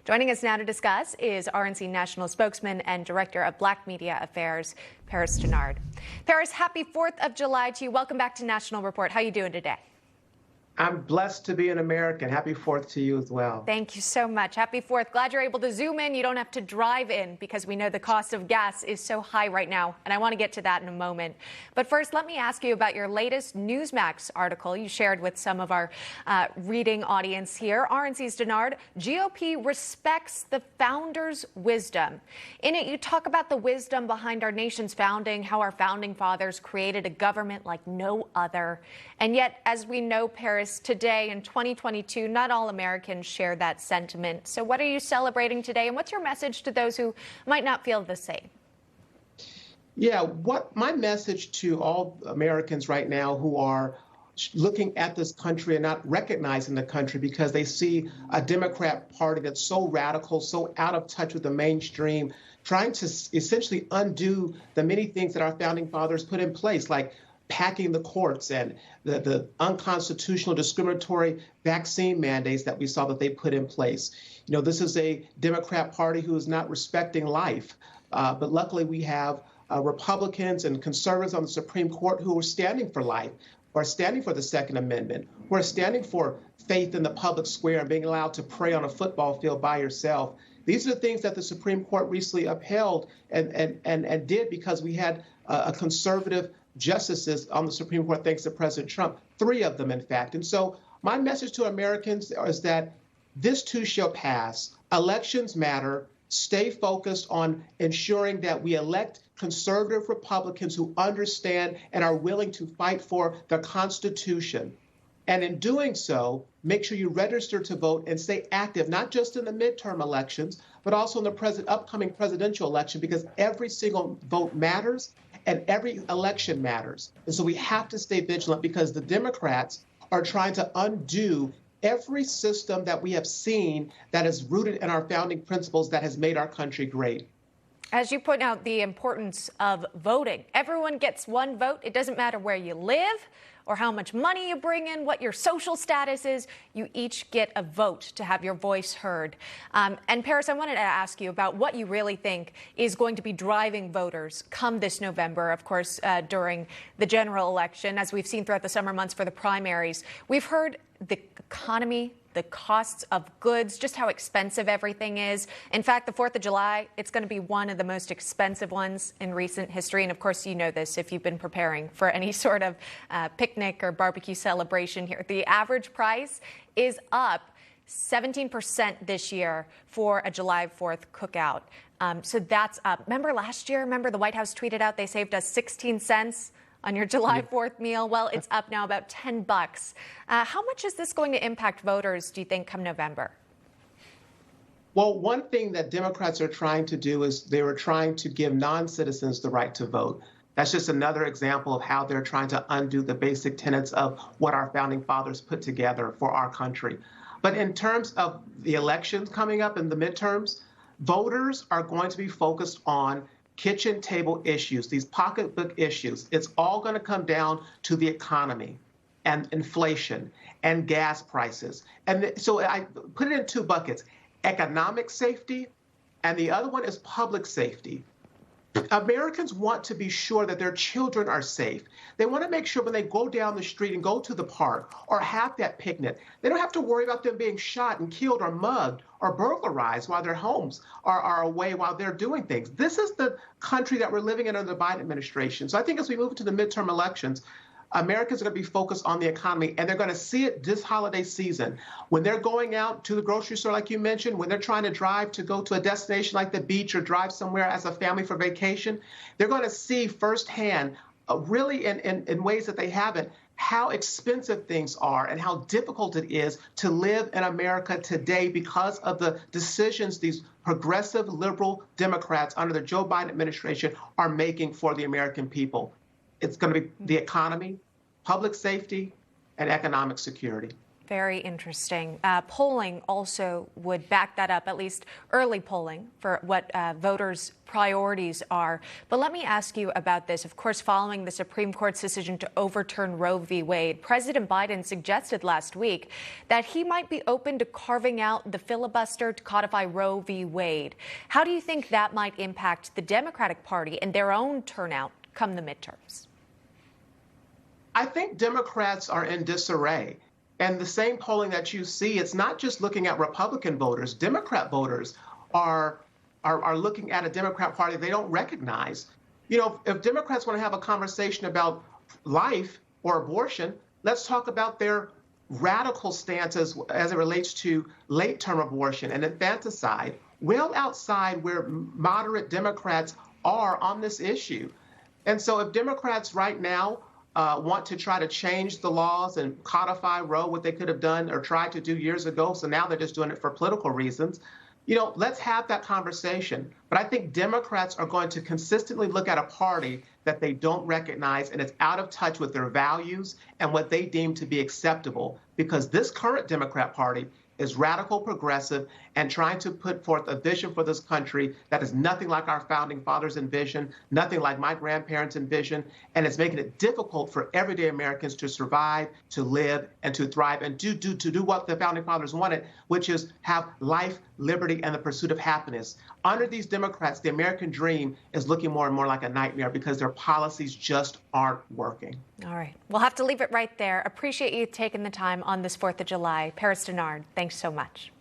Joining us now to discuss is RNC National Spokesman and Director of Black Media Affairs, Dennard. Paris, happy 4th of July to you. Welcome back to National Report. How are you doing today? I'm blessed to be an American. Happy 4th to you as well. Thank you so much. Happy 4th. Glad you're able to zoom in. You don't have to drive in because we know the cost of gas is so high right now, and I want to get to that in a moment. But first, let me ask you about your latest Newsmax article you shared with some of our reading audience here. RNC's Dennard, GOP respects the founders' wisdom. In it, you talk about the wisdom behind our nation's founding, how our founding fathers created a government like no other. And yet, as we know, Paris, today in 2022, not all Americans share that sentiment. So what are you celebrating today, and what's your message to those who might not feel the same? Yeah, what my message to all Americans right now who are looking at this country and not recognizing the country because they see a Democrat Party that's so radical, so out of touch with the mainstream, trying to essentially undo the many things that our founding fathers put in place, like packing the courts and the unconstitutional discriminatory vaccine mandates that we saw that they put in place. You know, this is a Democrat Party who is not respecting life. But luckily we have Republicans and conservatives on the Supreme Court who are standing for life, who are standing for the Second Amendment, who are standing for faith in the public square and being allowed to pray on a football field by yourself. These are the things that the Supreme Court recently upheld and did because we had a conservative justices on the Supreme Court, thanks to President Trump, 3 of them, in fact. And so my message to Americans is that this too shall pass. Elections matter. Stay focused on ensuring that we elect conservative Republicans who understand and are willing to fight for the Constitution. And in doing so, make sure you register to vote and stay active, not just in the midterm elections, but also in the upcoming presidential election, because every single vote matters and every election matters. And so we have to stay vigilant because the Democrats are trying to undo every system that we have seen that is rooted in our founding principles that has made our country great. As you point out, the importance of voting. Everyone gets one vote. It doesn't matter where you live or how much money you bring in, what your social status is. You each get a vote to have your voice heard. And Paris, I wanted to ask you about what you really think is going to be driving voters come this November, of course, during the general election, as we've seen throughout the summer months for the primaries. We've heard the economy, the costs of goods, just how expensive everything is. In fact, the 4th of July, it's going to be one of the most expensive ones in recent history. And of course, you know this if you've been preparing for any sort of picnic or barbecue celebration here. The average price is up 17% this year for a July 4th cookout. So that's up. Remember last year? Remember the White House tweeted out they saved us 16 cents on your July 4th meal? Well, it's up now about $10. How much is this going to impact voters, do you think, come November? Well, one thing that Democrats are trying to do is they were trying to give non-citizens the right to vote. That's just another example of how they're trying to undo the basic tenets of what our founding fathers put together for our country. But in terms of the elections coming up in the midterms, voters are going to be focused on kitchen table issues, these pocketbook issues. It's all going to come down to the economy and inflation and gas prices. And so I put it in 2 buckets, economic safety, and the other one is public safety. Americans want to be sure that their children are safe. They want to make sure when they go down the street and go to the park or have that picnic, they don't have to worry about them being shot and killed or mugged or burglarized while their homes are away while they're doing things. This is the country that we're living in under the Biden administration. So I think as we move into the midterm elections, Americans are going to be focused on the economy, and they're going to see it this holiday season. When they're going out to the grocery store, like you mentioned, when they're trying to drive to go to a destination like the beach or drive somewhere as a family for vacation, they're going to see firsthand, really in ways that they haven't, how expensive things are and how difficult it is to live in America today because of the decisions these progressive liberal Democrats under the Joe Biden administration are making for the American people. It's going to be the economy, public safety, and economic security. Very interesting. Polling also would back that up, at least early polling, for what voters' priorities are. But let me ask you about this. Of course, following the Supreme Court's decision to overturn Roe v. Wade, President Biden suggested last week that he might be open to carving out the filibuster to codify Roe v. Wade. How do you think that might impact the Democratic Party and their own turnout come the midterms? I think Democrats are in disarray. And the same polling that you see, it's not just looking at Republican voters. Democrat voters are looking at a Democrat Party they don't recognize. You know, if Democrats want to have a conversation about life or abortion, let's talk about their radical stances as it relates to late-term abortion and infanticide, well outside where moderate Democrats are on this issue. And so if Democrats right now want to try to change the laws and codify Roe, what they could have done or tried to do years ago. So now they're just doing it for political reasons. You know, let's have that conversation. But I think Democrats are going to consistently look at a party that they don't recognize and it's out of touch with their values and what they deem to be acceptable, because this current Democrat Party is radical progressive and trying to put forth a vision for this country that is nothing like our founding fathers envisioned, nothing like my grandparents envisioned, and it's making it difficult for everyday Americans to survive, to live, and to thrive, and to do what the founding fathers wanted, which is have life, liberty, and the pursuit of happiness. Under these Democrats, the American dream is looking more and more like a nightmare because their policies just aren't working. All right. We'll have to leave it right there. Appreciate you taking the time on this 4th of July. Paris Dennard, thanks so much.